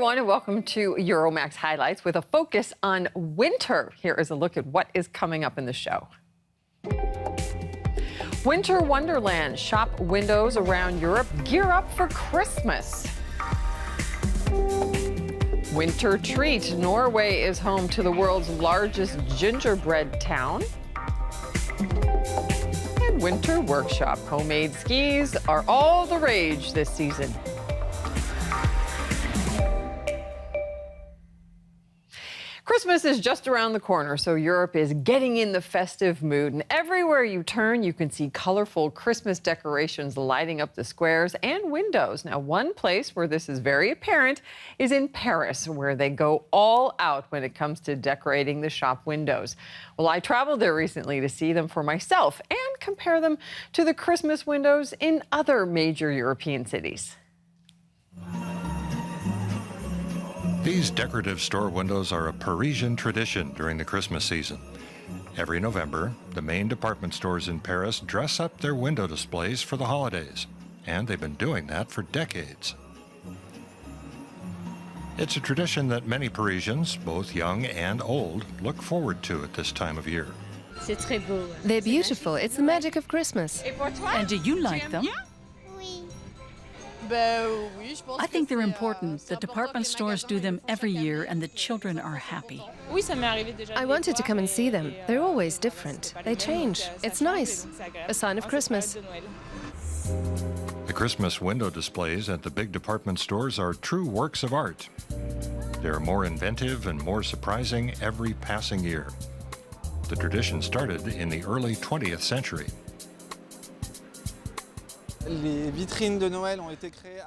everyone, and welcome to Euromaxx Highlights with a focus on winter. Here is a look at what is coming up in the show. Winter Wonderland. Shop windows around Europe gear up for Christmas. Winter treat. Norway is home to the world's largest gingerbread town. And winter workshop. Homemade skis are all the rage this season. Christmas is just around the corner, so Europe is getting in the festive mood. And everywhere you turn, you can see colorful Christmas decorations lighting up the squares and windows. Now, one place where this is very apparent is in Paris, where they go all out when it comes to decorating the shop windows. Well, I traveled there recently to see them for myself and compare them to the Christmas windows in other major European cities. These decorative store windows are a Parisian tradition during the Christmas season. Every November, the main department stores in Paris dress up their window displays for the holidays, and they've been doing that for decades. It's a tradition that many Parisians, both young and old, look forward to at this time of year. They're beautiful. It's the magic of Christmas. And do you like them? I think they're important. The department stores do them every year, and the children are happy. I wanted to come and see them. They're always different. They change. It's nice. A sign of Christmas. The Christmas window displays at the big department stores are true works of art. They're more inventive and more surprising every passing year. The tradition started in the early 20th century.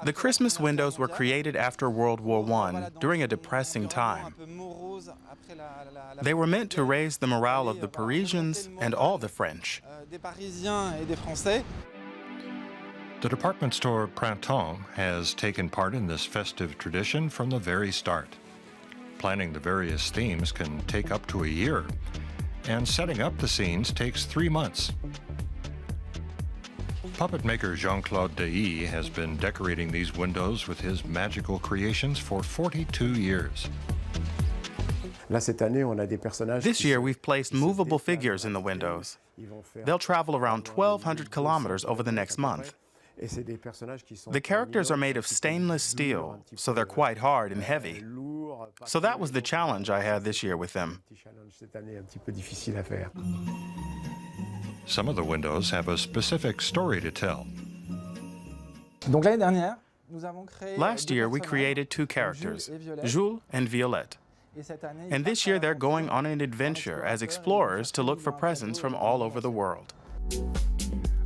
The Christmas windows were created after World War I, during a depressing time. They were meant to raise the morale of the Parisians and all the French. The department store Printemps has taken part in this festive tradition from the very start. Planning the various themes can take up to a year, and setting up the scenes takes 3 months. Puppet maker Jean-Claude has been decorating these windows with his magical creations for 42 years. This year, we've placed movable figures in the windows. They'll travel around 1,200 kilometers over the next month. The characters are made of stainless steel, so they're quite hard and heavy. So that was the challenge I had this year with them. Some of the windows have a specific story to tell. Last year, we created 2 characters, Jules and Violette. And this year, they're going on an adventure as explorers to look for presents from all over the world.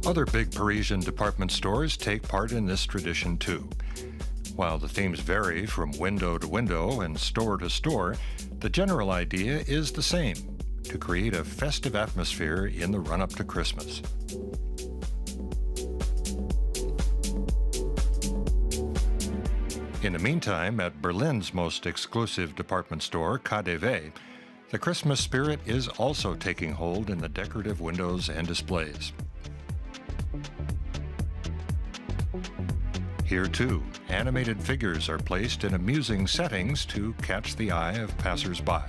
Other big Parisian department stores take part in this tradition too. While the themes vary from window to window and store to store, the general idea is the same: to create a festive atmosphere in the run-up to Christmas. In the meantime, at Berlin's most exclusive department store, KaDeWe, the Christmas spirit is also taking hold in the decorative windows and displays. Here, too, animated figures are placed in amusing settings to catch the eye of passers-by.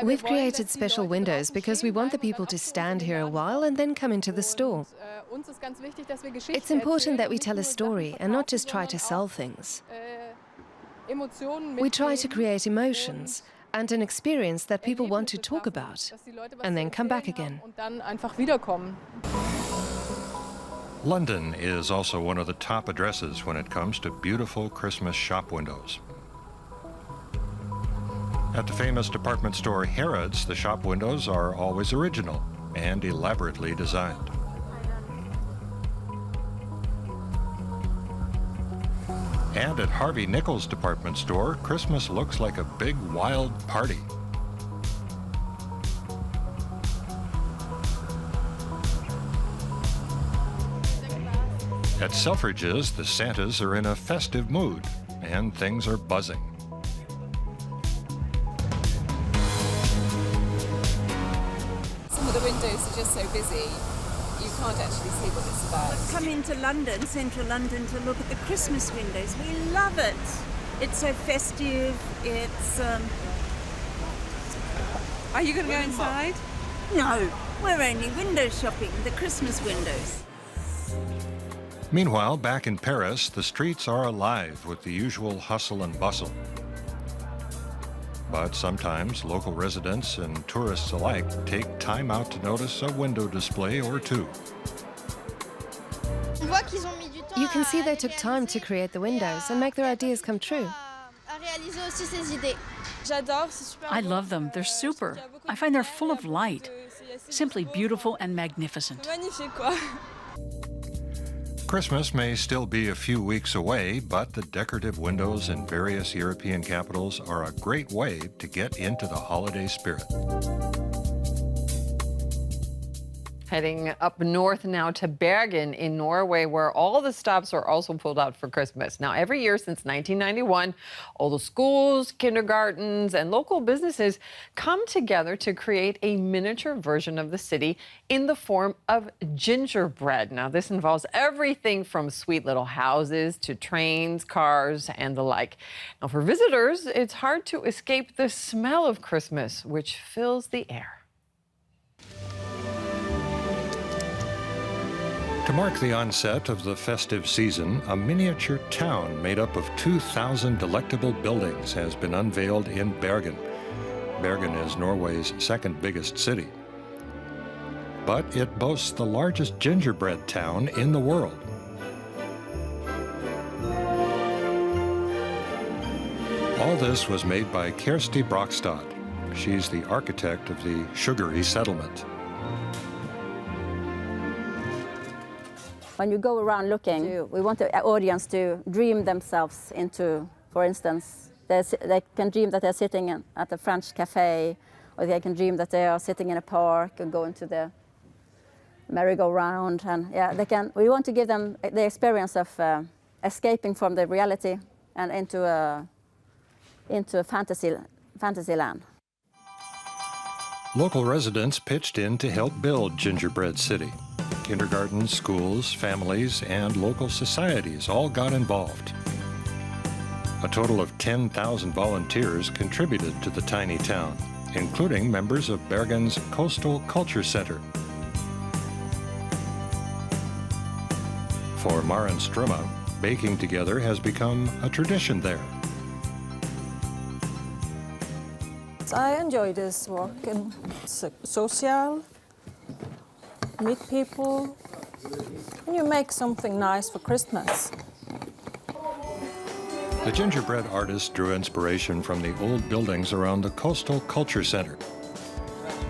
We've created special windows because we want the people to stand here a while and then come into the store. It's important that we tell a story and not just try to sell things. We try to create emotions and an experience that people want to talk about and then come back again. London is also one of the top addresses when it comes to beautiful Christmas shop windows. At the famous department store Harrods, the shop windows are always original and elaborately designed. And at Harvey Nichols' department store, Christmas looks like a big wild party. At Selfridges, the Santas are in a festive mood, and things are buzzing. Some of the windows are just so busy. You can't actually see what it's about. Come into London, central London, to look at the Christmas windows. We love it. It's so festive. It's... Are you going to go inside? No, we're only window shopping, the Christmas windows. Meanwhile, back in Paris, the streets are alive with the usual hustle and bustle. But sometimes local residents and tourists alike take time out to notice a window display or two. You can see they took time to create the windows and make their ideas come true. I love them. They're super. I find they're full of light. Simply beautiful and magnificent. Christmas may still be a few weeks away, but the decorative windows in various European capitals are a great way to get into the holiday spirit. Heading up north now to Bergen in Norway, where all the stops are also pulled out for Christmas. Now, every year since 1991, all the schools, kindergartens, and local businesses come together to create a miniature version of the city in the form of gingerbread. Now, this involves everything from sweet little houses to trains, cars, and the like. Now, for visitors, it's hard to escape the smell of Christmas, which fills the air. To mark the onset of the festive season, a miniature town made up of 2,000 delectable buildings has been unveiled in Bergen. Bergen is Norway's second biggest city. But it boasts the largest gingerbread town in the world. All this was made by Kjersti Brakstad. She's the architect of the sugary settlement. When you go around looking, we want the audience to dream themselves into, for instance, they can dream that they're sitting at a French cafe, or they can dream that they are sitting in a park and going to the merry-go-round. And yeah, we want to give them the experience of escaping from the reality and into a fantasy land. Local residents pitched in to help build Gingerbread City. Kindergartens, schools, families, and local societies all got involved. A total of 10,000 volunteers contributed to the tiny town, including members of Bergen's Coastal Culture Center. For Maren Strømme, baking together has become a tradition there. I enjoy this work, and it's social, meet people, and you make something nice for Christmas. The gingerbread artists drew inspiration from the old buildings around the Coastal Culture Center.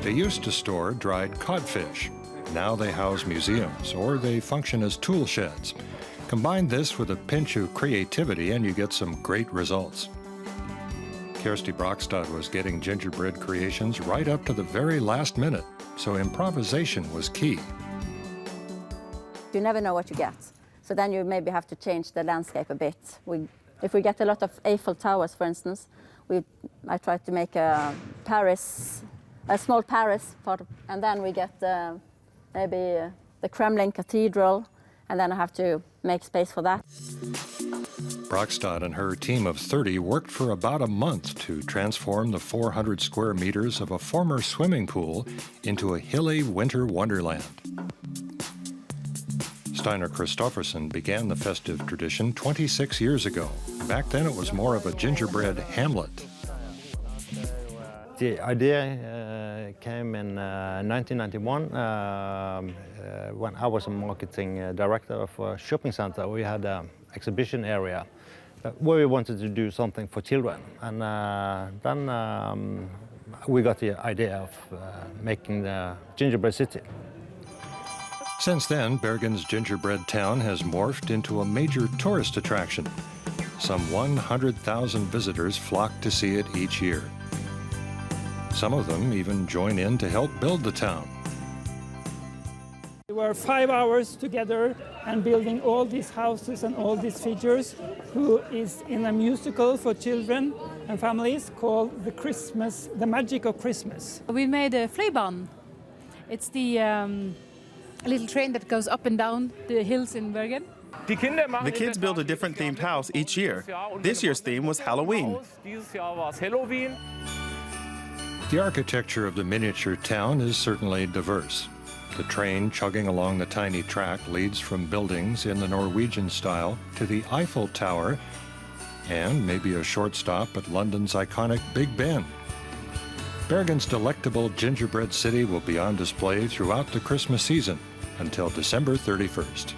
They used to store dried codfish. Now they house museums, or they function as tool sheds. Combine this with a pinch of creativity and you get some great results. Kjersti Brakstad was getting gingerbread creations right up to the very last minute, so improvisation was key. You never know what you get, so then you maybe have to change the landscape a bit. If we get a lot of Eiffel Towers, for instance, I try to make a small Paris, and then we get maybe the Kremlin Cathedral, and then I have to make space for that. Brakstad and her team of 30 worked for about a month to transform the 400 square meters of a former swimming pool into a hilly winter wonderland. Steinar Kristoffersen began the festive tradition 26 years ago. Back then it was more of a gingerbread hamlet. The idea came in 1991 when I was a marketing director of a shopping center. We had an exhibition area where we wanted to do something for children. And then we got the idea of making the gingerbread city. Since then, Bergen's gingerbread town has morphed into a major tourist attraction. Some 100,000 visitors flock to see it each year. Some of them even join in to help build the town. We were 5 hours together and building all these houses and all these figures, who is in a musical for children and families called The Magic of Christmas. We made a Fleabane. It's the a little train that goes up and down the hills in Bergen. The kids build a different themed house each year. This year's theme was Halloween. The architecture of the miniature town is certainly diverse. The train chugging along the tiny track leads from buildings in the Norwegian style to the Eiffel Tower and maybe a short stop at London's iconic Big Ben. Bergen's delectable gingerbread city will be on display throughout the Christmas season until December 31st.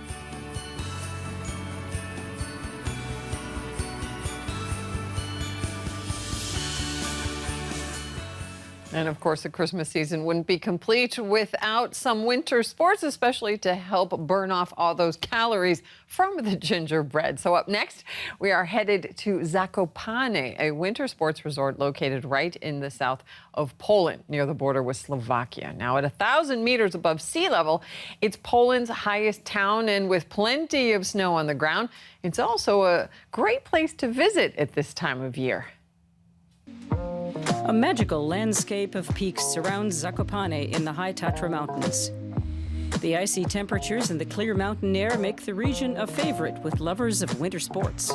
And of course, the Christmas season wouldn't be complete without some winter sports, especially to help burn off all those calories from the gingerbread. So up next, we are headed to Zakopane, a winter sports resort located right in the south of Poland, near the border with Slovakia. Now, at 1,000 meters above sea level, it's Poland's highest town, and with plenty of snow on the ground, it's also a great place to visit at this time of year. A magical landscape of peaks surrounds Zakopane in the high Tatra Mountains. The icy temperatures and the clear mountain air make the region a favorite with lovers of winter sports.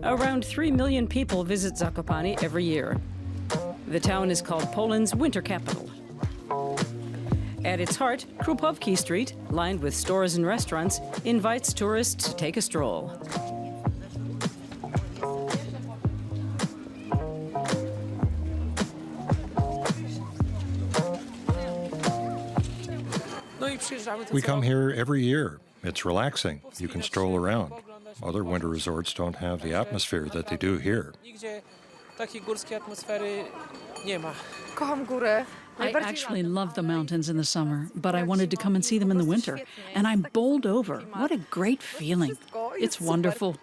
Around 3 million people visit Zakopane every year. The town is called Poland's winter capital. At its heart, Krupowki Street, lined with stores and restaurants, invites tourists to take a stroll. We come here every year. It's relaxing. You can stroll around. Other winter resorts don't have the atmosphere that they do here. I actually love the mountains in the summer, but I wanted to come and see them in the winter, and I'm bowled over. What a great feeling. It's wonderful.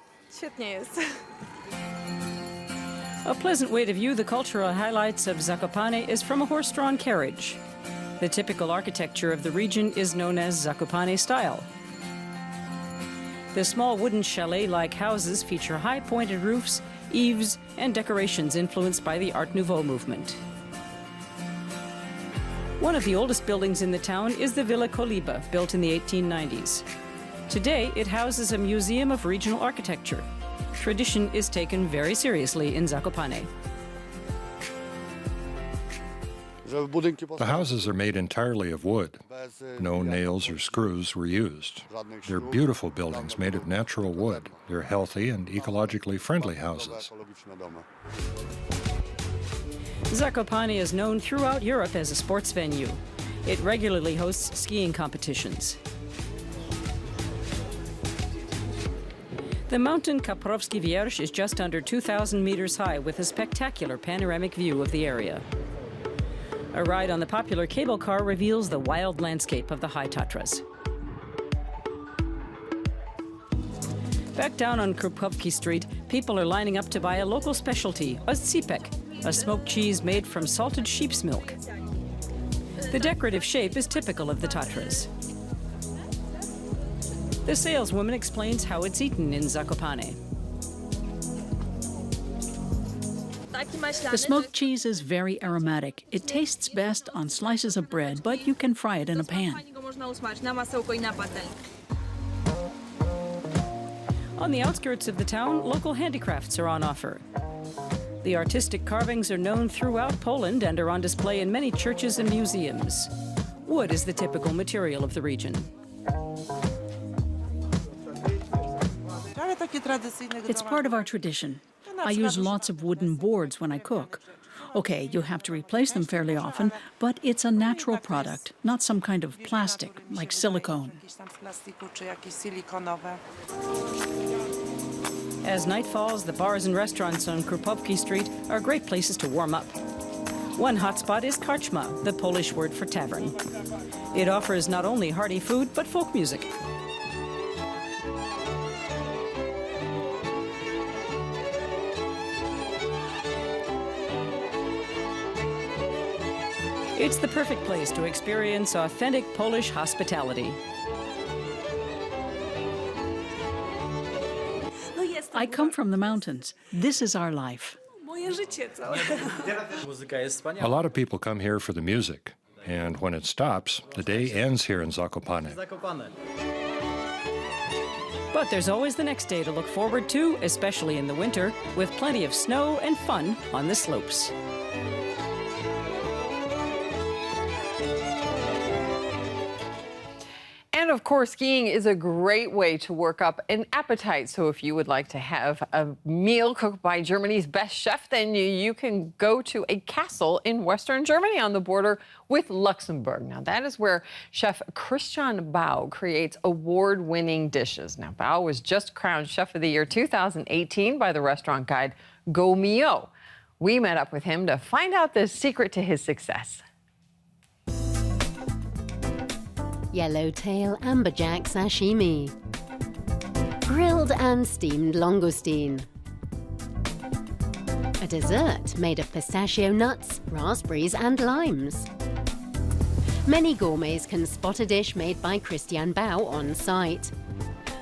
A pleasant way to view the cultural highlights of Zakopane is from a horse-drawn carriage. The typical architecture of the region is known as Zakopane style. The small wooden chalet-like houses feature high-pointed roofs, eaves, and decorations influenced by the Art Nouveau movement. One of the oldest buildings in the town is the Villa Koliba, built in the 1890s. Today, it houses a museum of regional architecture. Tradition is taken very seriously in Zakopane. The houses are made entirely of wood. No nails or screws were used. They're beautiful buildings made of natural wood. They're healthy and ecologically friendly houses. Zakopane is known throughout Europe as a sports venue. It regularly hosts skiing competitions. The mountain Kaprovsky Wierch is just under 2,000 meters high with a spectacular panoramic view of the area. A ride on the popular cable car reveals the wild landscape of the high Tatras. Back down on Krupowki Street, people are lining up to buy a local specialty, a zipek, a smoked cheese made from salted sheep's milk. The decorative shape is typical of the Tatras. The saleswoman explains how it's eaten in Zakopane. The smoked cheese is very aromatic. It tastes best on slices of bread, but you can fry it in a pan. On the outskirts of the town, local handicrafts are on offer. The artistic carvings are known throughout Poland and are on display in many churches and museums. Wood is the typical material of the region. It's part of our tradition. I use lots of wooden boards when I cook. Okay, you have to replace them fairly often, but it's a natural product, not some kind of plastic, like silicone. As night falls, the bars and restaurants on Krupowki Street are great places to warm up. One hotspot is karczma, the Polish word for tavern. It offers not only hearty food, but folk music. It's the perfect place to experience authentic Polish hospitality. I come from the mountains. This is our life. A lot of people come here for the music. And when it stops, the day ends here in Zakopane. But there's always the next day to look forward to, especially in the winter, with plenty of snow and fun on the slopes. And of course, skiing is a great way to work up an appetite. So if you would like to have a meal cooked by Germany's best chef, then you can go to a castle in Western Germany on the border with Luxembourg. Now, that is where Chef Christian Bau creates award-winning dishes. Now, Bau was just crowned Chef of the Year 2018 by the restaurant guide Gault&Millau. We met up with him to find out the secret to his success. Yellowtail amberjack sashimi, grilled and steamed langoustine, a dessert made of pistachio nuts, raspberries and limes. Many gourmets can spot a dish made by Christian Bau on site.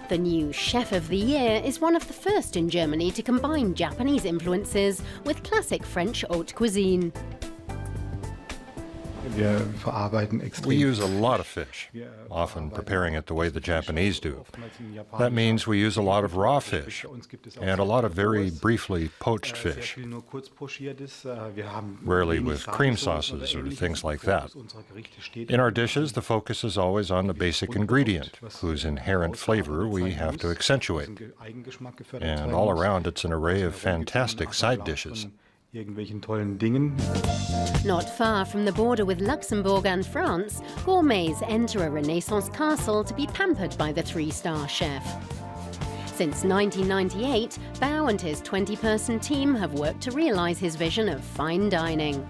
The new Chef of the Year is one of the first in Germany to combine Japanese influences with classic French haute cuisine. We use a lot of fish, often preparing it the way the Japanese do. That means we use a lot of raw fish and a lot of very briefly poached fish, rarely with cream sauces or things like that. In our dishes, the focus is always on the basic ingredient, whose inherent flavor we have to accentuate. And all around, it's an array of fantastic side dishes. Not far from the border with Luxembourg and France, gourmets enter a Renaissance castle to be pampered by the three-star chef. Since 1998, Bau and his 20-person team have worked to realize his vision of fine dining.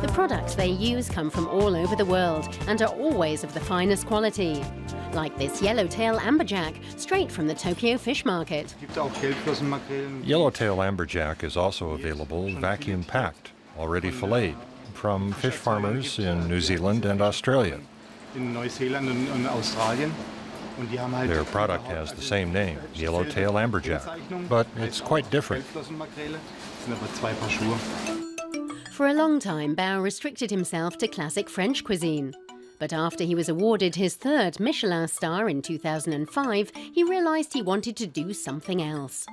The products they use come from all over the world and are always of the finest quality. Like this yellowtail amberjack, straight from the Tokyo fish market. Yellowtail amberjack is also available vacuum-packed, already filleted, from fish farmers in New Zealand and Australia. Their product has the same name, yellowtail amberjack, but it's quite different. For a long time, Bau restricted himself to classic French cuisine. But after he was awarded his third Michelin star in 2005, he realized he wanted to do something else.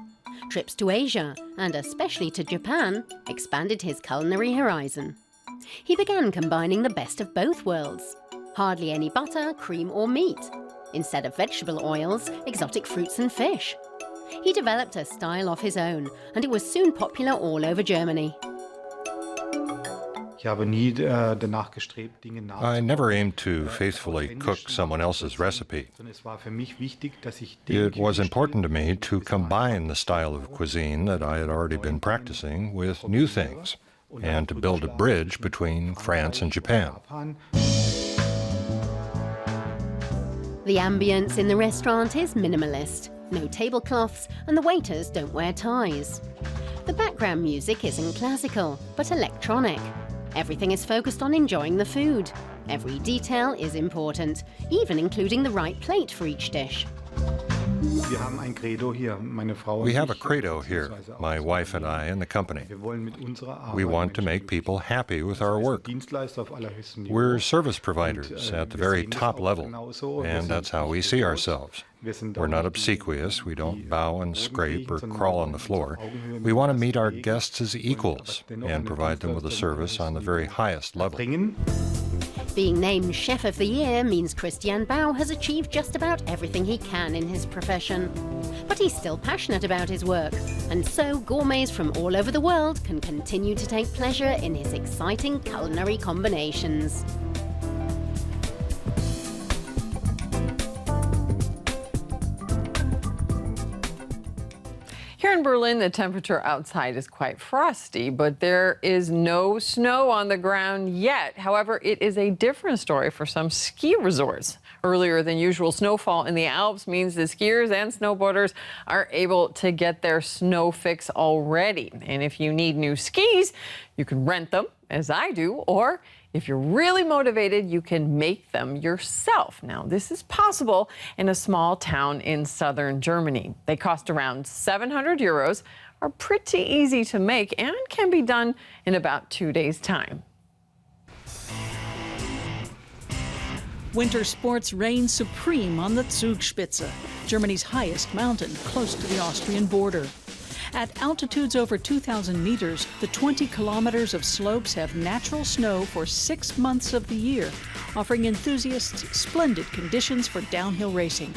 Trips to Asia, and especially to Japan, expanded his culinary horizon. He began combining the best of both worlds. Hardly any butter, cream or meat. Instead of vegetable oils, exotic fruits and fish. He developed a style of his own, and it was soon popular all over Germany. I never aimed to faithfully cook someone else's recipe. It was important to me to combine the style of cuisine that I had already been practicing with new things, and to build a bridge between France and Japan. The ambience in the restaurant is minimalist. No tablecloths, and the waiters don't wear ties. The background music isn't classical, but electronic. Everything is focused on enjoying the food. Every detail is important, even including the right plate for each dish. We have a credo here, my wife and I and the company. We want to make people happy with our work. We're service providers at the very top level, and that's how we see ourselves. We're not obsequious, we don't bow and scrape or crawl on the floor. We want to meet our guests as equals and provide them with a service on the very highest level. Being named Chef of the Year means Christian Bau has achieved just about everything he can in his profession. But he's still passionate about his work, and so gourmets from all over the world can continue to take pleasure in his exciting culinary combinations. Here in Berlin, the temperature outside is quite frosty, but there is no snow on the ground yet. However, it is a different story for some ski resorts. Earlier than usual snowfall in the Alps means the skiers and snowboarders are able to get their snow fix already. And if you need new skis, you can rent them, as I do, or if you're really motivated, you can make them yourself. Now, this is possible in a small town in southern Germany. They cost around 700 euros are pretty easy to make and can be done in about 2 days' time. Winter sports reign supreme on the Zugspitze, Germany's highest mountain, close to the Austrian border. At altitudes over 2,000 meters, the 20 kilometers of slopes have natural snow for 6 months of the year, offering enthusiasts splendid conditions for downhill racing.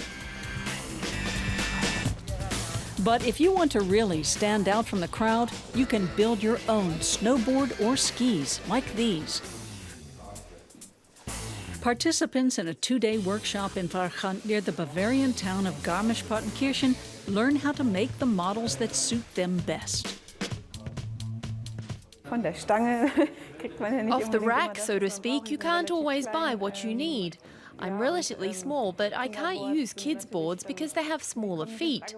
But if you want to really stand out from the crowd, you can build your own snowboard or skis like these. Participants in a 2-day workshop in Varchant near the Bavarian town of Garmisch-Partenkirchen learn how to make the models that suit them best. Off the rack, so to speak, you can't always buy what you need. I'm relatively small, but I can't use kids' boards because they have smaller feet.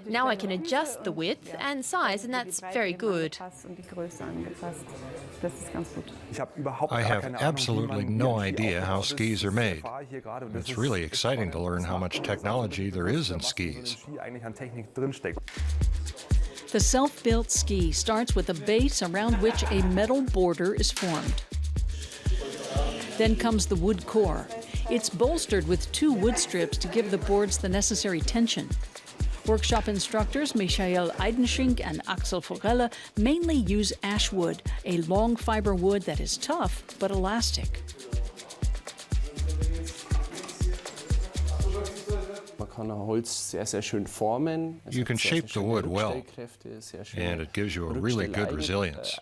Now I can adjust the width and size, and that's very good. I have absolutely no idea how skis are made. It's really exciting to learn how much technology there is in skis. The self-built ski starts with a base around which a metal border is formed. Then comes the wood core. It's bolstered with 2 wood strips to give the boards the necessary tension. Workshop instructors Michael Eidenschink and Axel Forelle mainly use ash wood, a long fiber wood that is tough but elastic. You can shape the wood well, and it gives you a really good resilience.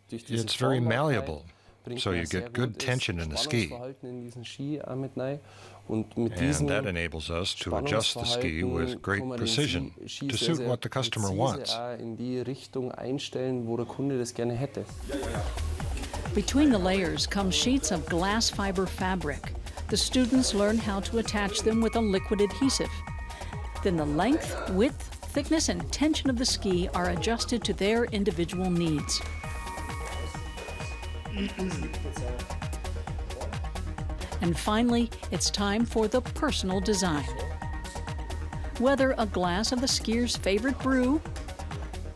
It's very malleable, so you get good tension in the ski. And that enables us to adjust the ski with great precision to suit what the customer wants. Between the layers come sheets of glass fiber fabric. The students learn how to attach them with a liquid adhesive. Then the length, width, thickness, and tension of the ski are adjusted to their individual needs. And finally, it's time for the personal design. Whether a glass of the skier's favorite brew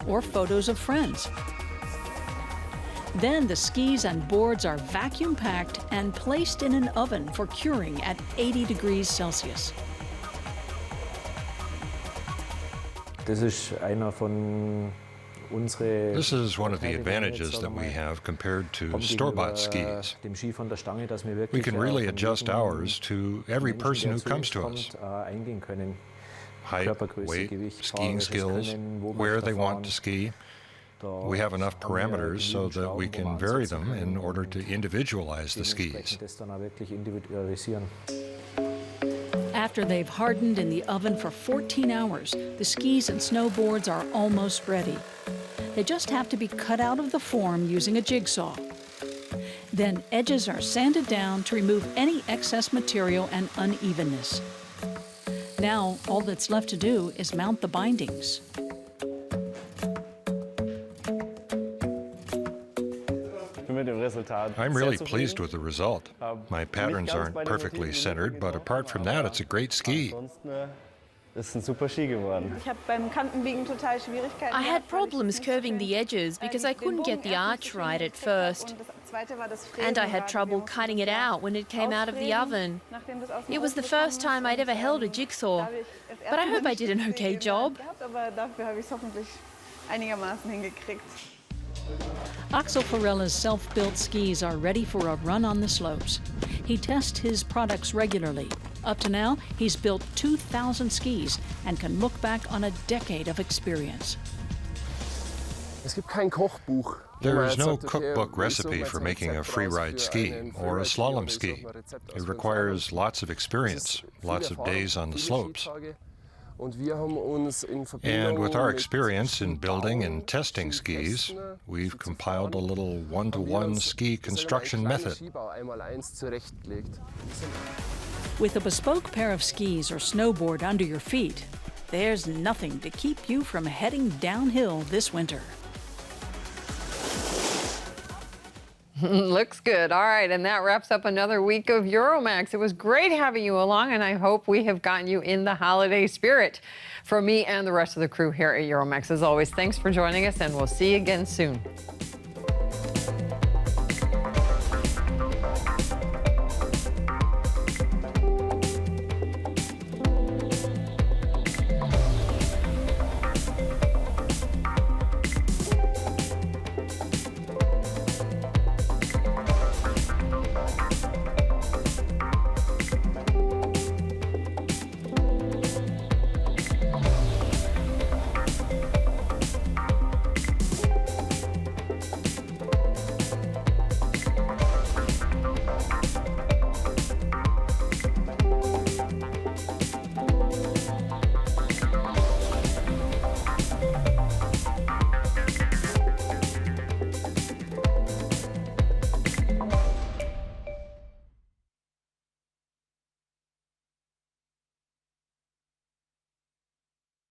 or photos of friends. Then the skis and boards are vacuum packed and placed in an oven for curing at 80 degrees Celsius. This is one of the advantages that we have compared to store-bought skis. We can really adjust ours to every person who comes to us. Height, weight, skiing skills, where they want to ski. We have enough parameters so that we can vary them in order to individualize the skis. After they've hardened in the oven for 14 hours, the skis and snowboards are almost ready. They just have to be cut out of the form using a jigsaw. Then edges are sanded down to remove any excess material and unevenness. Now, all that's left to do is mount the bindings. I'm really pleased with the result. My patterns aren't perfectly centered, but apart from that, it's a great ski. I had problems curving the edges because I couldn't get the arch right at first. And I had trouble cutting it out when it came out of the oven. It was the first time I'd ever held a jigsaw, but I hope I did an okay job. Axel Forelle's self-built skis are ready for a run on the slopes. He tests his products regularly. Up to now, he's built 2,000 skis and can look back on a decade of experience. There is no cookbook recipe for making a free-ride ski or a slalom ski. It requires lots of experience, lots of days on the slopes. And with our experience in building and testing skis, we've compiled a little one-to-one ski construction method. With a bespoke pair of skis or snowboard under your feet, there's nothing to keep you from heading downhill this winter. Looks good. All right, and that wraps up another week of Euromaxx. It was great having you along, and I hope we have gotten you in the holiday spirit. From me and the rest of the crew here at Euromaxx, as always, thanks for joining us, and we'll see you again soon.